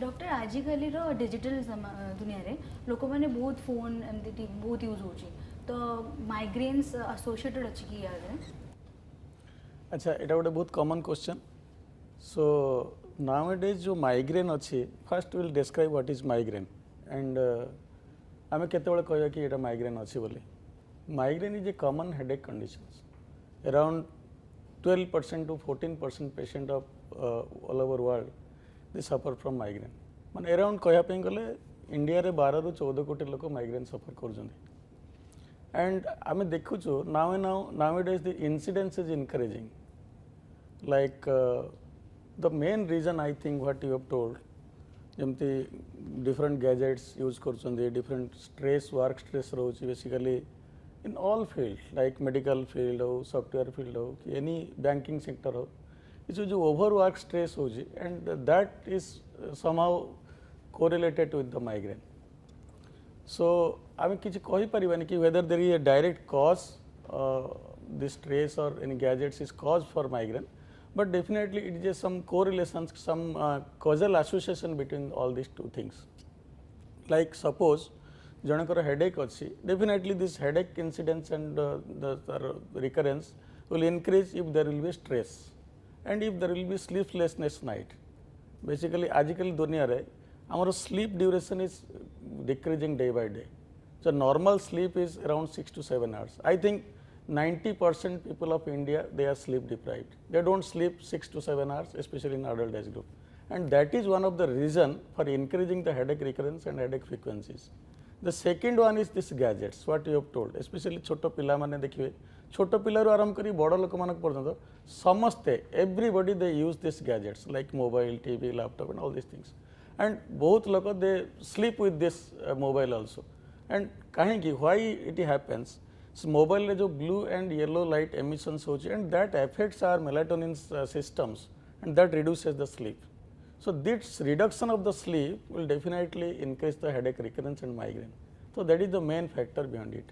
Doctor आजिकल digital दुनिया रे लोक मैंने बहुत फोन एमती बहुत यूज हो तो माइग्रेन्स एसोसिएटेड अच्छी की याद है। अच्छा एटा गोटे बहुत कॉमन क्वेश्चन। सो नाउअडेज जो माइग्रेन अच्छी first will describe what is migraine and आम केतबेले कहया कि एटा माइग्रेन अच्छी बोली। Migraine is a common headache condition. Around 12% to 14% patient of all over world they suffer from migraine. माने अराउंड कहया पे गले इंडिया रे 12 ରୁ 14 कोटी लोक माइग्रेन सफर कर एंड आम देखुचु nowadays the incidence is encouraging like the main reason I think what you have told जमती डिफरेंट गैजेट्स यूज कर डिफरेंट स्ट्रेस वर्क स्ट्रेस रोची basically in all field like medical field हो software field हो कि any banking sector हो इस जो over work stress हो and that is somehow correlated with the migraine. So आम कि कहीपर कि whether there is a direct cause this stress और any gadgets is cause for migraine but definitely it is some correlations, some causal association between all these two things. Like suppose janakar headache अच्छी, definitely this headache incidence and the recurrence will increase if there will be stress and if there will be sleeplessness night. Basically आजिकल दुनिया रे हमारा sleep duration is decreasing day by day. So normal sleep is around 6 to 7 hours. I think 90% people of India, they are sleep deprived. They don't sleep 6 to 7 hours, especially in adult age group. And that is one of the reason for increasing the headache recurrence and headache frequencies. The second one is this gadgets, what you have told, especially छोटो पिला माने देखिए, छोटो पिला रो आरंभ करी बड़ लोक मानक पर्यंत समस्ते everybody they use these gadgets like mobile, TV, laptop and all these things. And बहुत लोक they sleep with this mobile also. And कहीं की why it happens? So mobile रे जो blue and yellow light emissions होची and that affects our melatonin systems and that reduces the sleep. So this reduction of the sleep will definitely increase the headache recurrence and migraine. So that is the main factor behind it.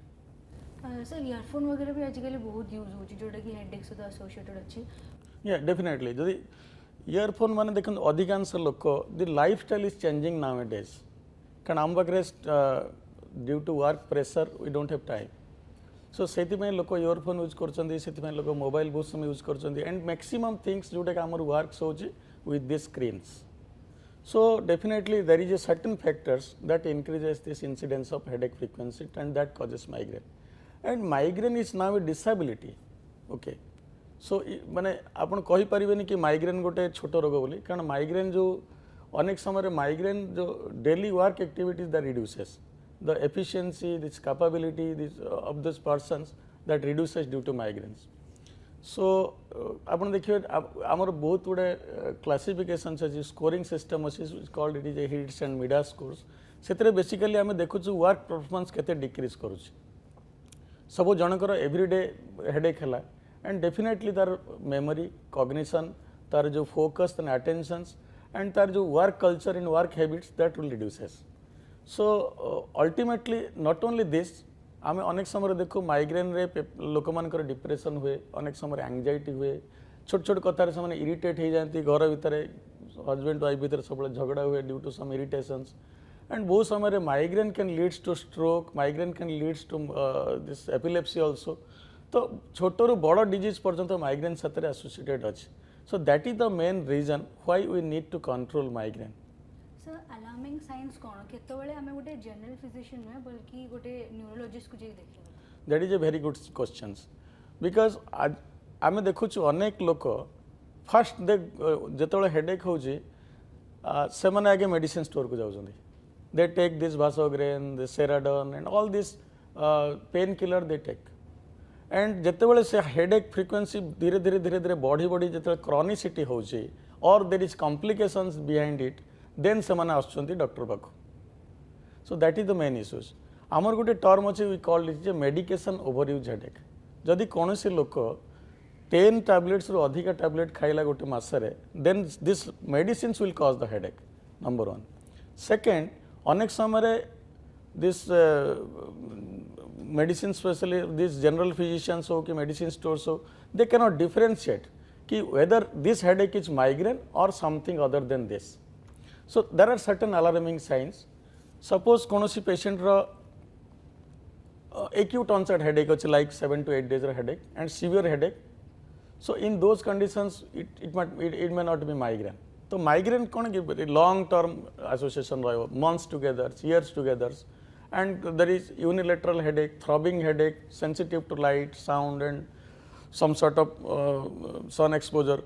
Sir earphone वगैरह भी आजिकल बहुत use होची जोटा कि headache सहित associated अच्छी। Yeah, definitely. जदि earphone माने देखन अधिकांश लोक the lifestyle is changing nowadays. कारण आम पाखरे due to work pressure we don't have time. सो से लोक इयरफोन यूज कर लोक मोबाइल बहुत समय यूज कर एंड मैक्सिमम थिंग्स जोटा कि आमर वर्क्स हो with this screens. So definitely there is a certain factors that increases this incidence of headache frequency and that causes migraine and migraine is now a disability. Okay so माने आपण कहि परिबेनी कि migraine गोटे छोट रोग बोली कारण माइग्रेन जो अनेक समय माइग्रेन जो daily work activities that reduces the efficiency, this capability of these persons that reduces due to migraines. So आपण देखिए आमर बहुत गुड़े क्लासिफिकेशंस अच्छी स्कोरिंग सिस्टम अच्छी called it is a HITs and MIDAS scores से बेसिकली आम देखु वर्क परफॉर्मेंस केते डिक्रीज करुच्ची सब जनकर एवरीडे हेडेक है एंड डेफिनेटली तार मेमोरी कॉग्निशन तार जो फोकस एंड अटेंशंस एंड तार जो work culture in work habits that will reduces. So ultimately not only this आम अनेक समय देखो माइग्रेन रे लोक मानकर डिप्रेशन हुए अनेक समय एंजाइटी हुए छोट छोट कथार से इरिटेट हो जाती घर भितर हजबैंड वाइफ भितर सब झगड़ा हुए due to some irritations and बहुत समय migraine can leads to stroke migraine can leads to this epilepsy also. तो छोट रू बड़ डिजीज पर्यंत माइग्रेन साथ एसोसिएटेड अच्छी। So that is the main reason why we need to control migraine. Alarming signs कोन केतबेले हमें गोटे जनरल फिजिशियन में बल्कि गोटे न्यूरोलॉजिस्ट को जे देखियो। That is a very good questions because आम देखुछु अनेक लोक फर्स्ट दे जेतबेले हेडेक होची से माने आगे मेडिसिन स्टोर को जाउछन्ती they take this Vasograin this Saridon and all this pain killer they take and जेतबेले से हेडेक फ्रिक्वेंसी धीरे धीरे धीरे धीरे बढ़ी बढ़ी जेतबेले क्रॉनिसिटी होची और there is complications behind it then से माने आछुंती डॉक्टर पाखु। So that is the main issues आमर गोटे टर्म अच्छे we called it medication over use headache जदि कौन सी लोक 10 टैबलेट्स रू अधिक टैबलेट खाइला गोटे मासरे then this medicine will cause the headache number 1। Second अनेक समय this medicine specially this general physicians हो कि मेडिसिन स्टोर्स हो दे कैनॉट डिफरेंशिएट कि whether this headache is migraine or something other than this. So there are certain alarming signs. Suppose konosi patient ro acute onset headache ଅଛି like 7 to 8 days headache and severe headache. So in those conditions it may not be migraine. So migraine कौन कि long term association रहो, months together, years together, and there is unilateral headache, throbbing headache, sensitive to light, sound and some sort of sun exposure,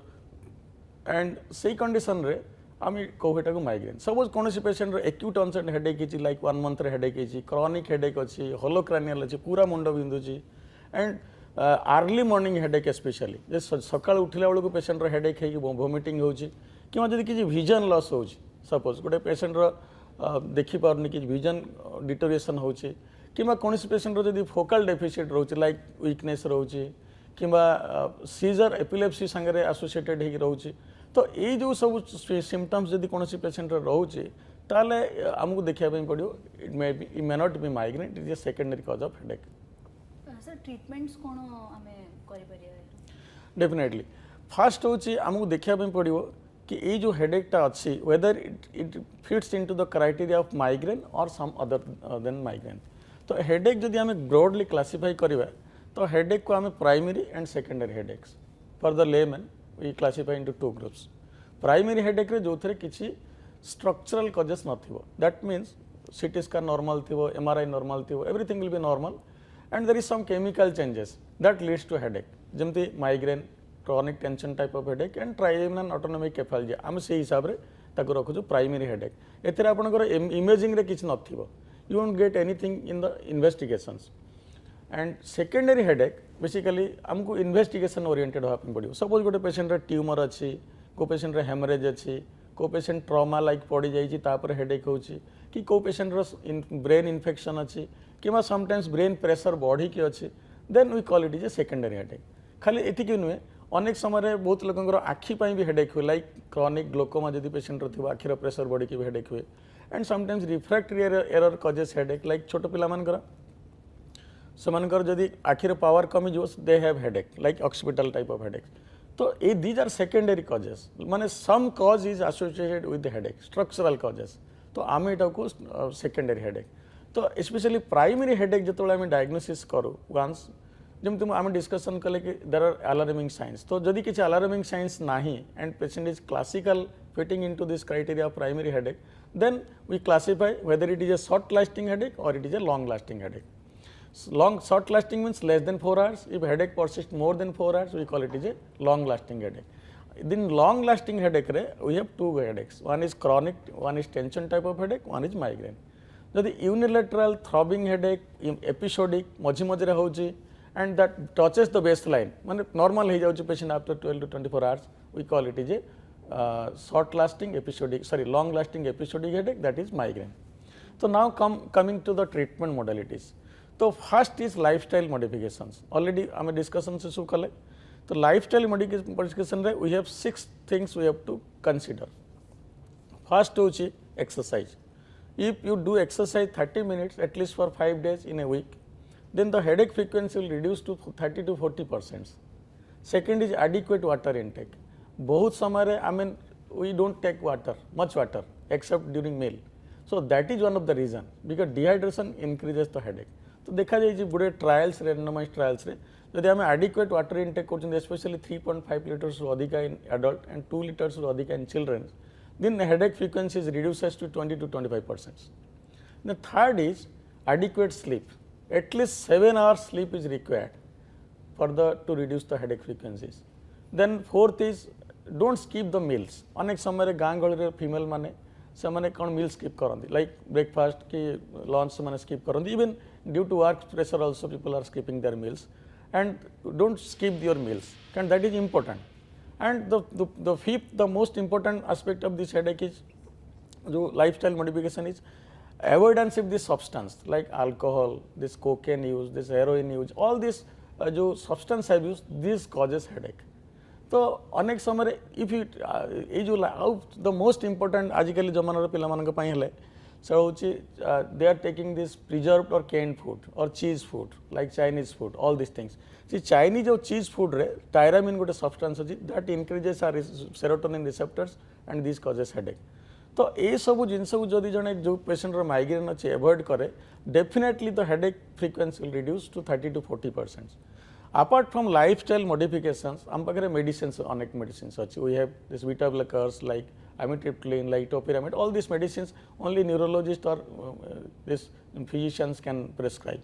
and say condition रे आमी कोहेटा को migraine. Suppose कौन patient acute onset headache है like 1 month headache है, chronic headache अच्छी, holocranial अच्छी, पूरा मुंड बिंधुची and early morning headache specially जे सकाळ उठिला बेलू पेशेंट हेडेक है वोमिटिंग होची कि जदि किसी विजन लॉस होची, सपोज गोटे पेशेंट देखि पारनी कि विजन डिटोरिएशन होची कि कौन पेशेंट जदि फोकल डेफिसिट रोची लाइक वीकनेस रोची कि सीजर एपिलेप्सी संगे एसोसिएटेड होगी रोची. तो ये जो सब सिम्पटम्स जदि कौन पेशेंट रोचे ताले आमको देखा पड़ो it may not be migraine, it is a secondary cause of headache. सर ट्रीटमेंट्स कोन हमें करि परिया? डेफिनेटली फास्ट होची आमको देखा पड़ो कि ये जो हेडेकटा अच्छी whether it fits into the criteria of migraine और सम अदर देन माइग्रेन. तो हेडेक जदि आम ब्रॉडली क्लासीफाई करवा तो हेडेक को आम primary and secondary headaches for the layman we classify into two groups. Primary headache रे जो थे किसी structural causes नथिबो, that means CT scan normal थिबो, MRI normal थिबो, everything will be normal and there is some chemical changes that leads to headache. जेमती migraine, chronic tension type of headache and trigeminal autonomic cephalgia. आम से हिसाब रे ताको रखु जो primary headache. एथिरे आपनकर imaging रे किछ नथिबो. You won't get anything in the investigations. And secondary headache basically आमको इन्वेस्टिगेशन ओरिएंटेड होगा पड़ो. सपोज गोटे पेशेंट ट्यूमर अच्छी, को पेशेंट हेमरेज अच्छी, को पेशेंट ट्रमा लाइक पड़ जापर हेडेक होची, कि को पेशेंट ब्रेन इन्फेक्शन अच्छी कि समटाइम्स ब्रेन प्रेशर बढ़ी कि अच्छी, then we call it is a secondary headache. खाली एतिकी नुहे अनेक समय बहुत लोकर आखि भी हेडेक हुए लाइक क्रॉनिक ग्लोकोमा जदि पेशेंट थी आखिर प्रेशर बढ़ी भी हेडेक हुए and sometimes refractory error causes headache like छोट पिलामानकर सेमानकर जदि आखिर पावर कमी जो they have headache like occipital type of headache. तो ये दीज आर सेकेंडरी कजेस माने some cause is associated with headache structural causes. तो आम एटा को सेकेंडरी हेडेक. तो स्पेशली प्राइमरी हेडेक जो आम डायग्नोसिस करूँ वंस जमी आम डिस्कसन कले कि देर आर अलार्मिंग साइंस. तो जदि किसी अलार्मिंग साइंस नाही and patient is classical fitting into this criteria of primary headache, then we classify whether it is a short lasting headache or it is a long lasting headache. Short lasting means less than 4 hours. If headache persists more than 4 hours, we call it is a long lasting headache. In long lasting headache we have two headaches. One is chronic, one is tension type of headache, one is migraine. So the unilateral throbbing headache episodic मझी मझे होची and that touches the baseline माने normal हो जाउची patient after 12 to 24 hours, we call it is a short lasting episodic long lasting episodic headache, that is migraine. So now coming to the treatment modalities. तो first is lifestyle modifications. Already आम discussion से सब कले. तो lifestyle modification रे we have 6 things we have to consider. First होची exercise. If you do exercise 30 minutes at least for 5 days in a week, then the headache frequency will reduce to 30 to 40%. Second is adequate water intake. बहुत समय I mean we don't take much water except during meal. So that is one of the reason because dehydration increases the headache. तो देखा जाए बुढ़े trials randomise trials जब आम adequate water intake कर specially 3.5 liters अधिका इन एडल्ट एंड 2 liters अधिका in children, then headache frequency is reduces to 20 to 25%. The third is adequate sleep. At least 7 hours sleep is required for to reduce the headache frequencies. Then fourth is don't skip the meals. अनेक समय गाँ गहली female माने से मैंने कौन meal skip करती like breakfast कि lunch से स्किप करती. Even due to work pressure also people are skipping their meals and don't skip your meals and that is important. And the fifth the most important aspect of this headache is जो lifestyle modification is avoidance of this substance like alcohol, this cocaine use, this heroin use, all this जो substance have this causes headache. तो अनेक समय if ये जो the most important आजिकल जमानार पिला से हूँ they are taking this preserved और कैन्ड फूड और cheese food like Chinese food, all this things. सी चाइनीज और चीज फूड रे टायरामिन गोटे सब्सटेंस अच्छी that increases our serotonin receptors and this causes headache. तो ये सब जिन जदि जड़े जो पेसेंट माइग्रेन अच्छे एवॉइड करे definitely the headache frequency will reduce to 30 to 40%. Apart from lifestyle modifications, आम पाखे medicines अनेक medicines अच्छी. We have this beta blockers like amitriptyline, like topiramate. All these medicines only neurologists or this physicians can prescribe.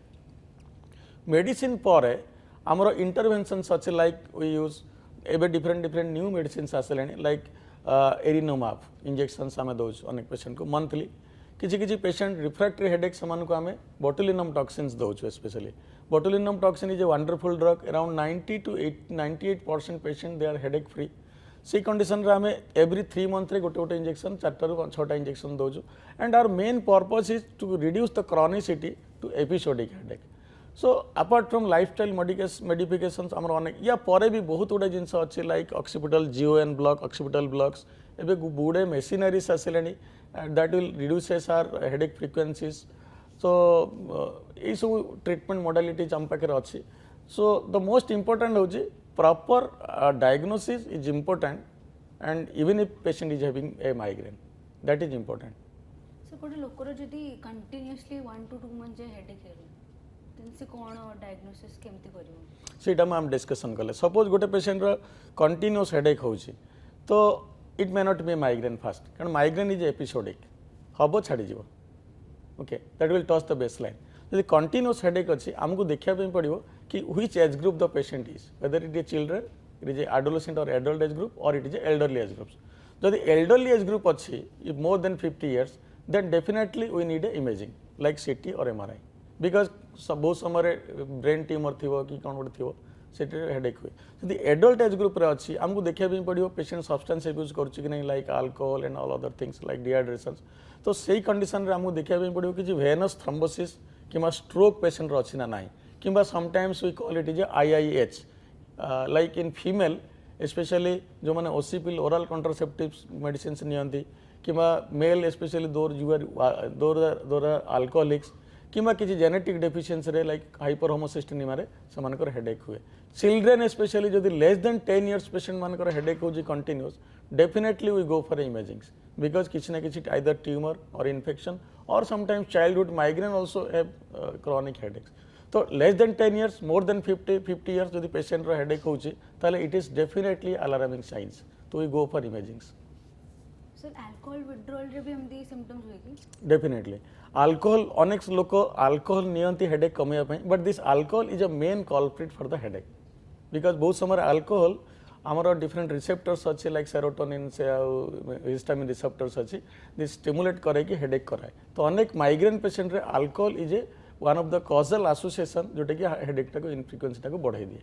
Medicine ପରେ ଆମର interventions अच्छे like we use ଏବେ different new medicines ଆସିଲାଣି like एरिनोमाब injections आम दौर अनेक पेसेंट को मंथली किसी पेसेंट रिफ्रैक्टरी हेडेक से आम बोटुलिनम टॉक्सिन्स दौर specially botulinum toxin is a wonderful drug around 90 to 98% patient they are headache free से कंडीशन रे आम एवरी 3 months रे गोटे इंजेक्शन 4 ରୁ 6टा इंजेक्शन दौर and our main purpose is to reduce the chronicity to episodic headache. So apart from lifestyle modifications आमर अनेक या परे भी बहुत गुडे जिनस अच्छी like occipital GON block occipital blocks एबे गुडे मेसिनरीज आसिले that will reduces our headache frequencies. So ये सब ट्रीटमेंट मॉडलिटीज आम पाखे अच्छी. सो द मोस्ट इम्पोर्टेंट हूँ proper diagnosis is important and even if patient is having a migraine that is important. So गोटे लोकर जदि कंटिन्यूअसली 1 to 2 months हेडेक है से कौन डायग्नोसिस केमती करिवो सेटा हम डिस्कशन कले. सपोज गोटे पेशेंट कंटिन्यूअस हेडेक होची तो it may not be migraine fast कारण माइग्रेन इज एपिसोडिक हम छाड़ी जीव okay that will touch the baseline. यदि कंटिन्यूअस हेडेक अच्छी आमको देखा पड़ो कि which age group the patient is whether it is children it is adolescent और एडल्ट एज ग्रुप और it is elderly age groups. जदि एल्डरली एज ग्रुप अच्छी if more than 50 years then definitely we need A imaging like सीटी और MRI because बहुत समय brain tumour थी कि कौन गोटे थी से हेडेक हुए. जदि एडल्ट एज ग्रुप अच्छी आमको देखा पड़ो पेशेंट सब्सटेंस यूज कर like alcohol and all other things like dehydration. तो सही कंडीशन रे आमको देखा पड़ो कि वेनस थ्रोम्बोसिस कि स्ट्रोक पेशेंट अच्छी ना ना कि sometimes we call it is IIH like in female specially जो मैंने ओसीपिल ओरल कंट्रासेप्टिव्स मेडिसिन नियंती कि मेल स्पेशली दोर अल्कोहलिक्स कि किसी जेनेटिक डेफिशिएंसी रे लाइक हाइपर होमोसिस्टेनिमा रे समानकर हेडेक हुए. चिल्ड्रेन स्पेशली जदि लेस देन 10 years पेशेंट मानकर हेडेक हो continuous definitely we go for imagings because किसी ना किसी either tumour or infection or sometimes childhood migraine also have chronic headaches. तो less than 10 years more than 50 years जदि patient रो headache होची ताले it is definitely alarming signs तो we go for इमेजिंग्स. Sir alcohol withdrawal रे भी हमदी symptoms हुए कि डेफिनेटली अल्कोहल अनेक लोक अल्कोहल नियंती हेडेक कमिया but this alcohol is a main culprit for the headache because बहुत समय अल्कोहल आमर डिफरेंट रिसेप्टर्स अच्छे लाइक सेरोटोनिन से हिस्टामिन रिसेप्टर्स अच्छी दिस स्टिमुलेट करे कि हेडेक कराए. तो अनेक माइग्रेन पेशेंट रे alcohol is a one of the causal association जोटा कि हेडेक टाको इन फ्रिक्वेंसी टाको बढ़ाई दिए.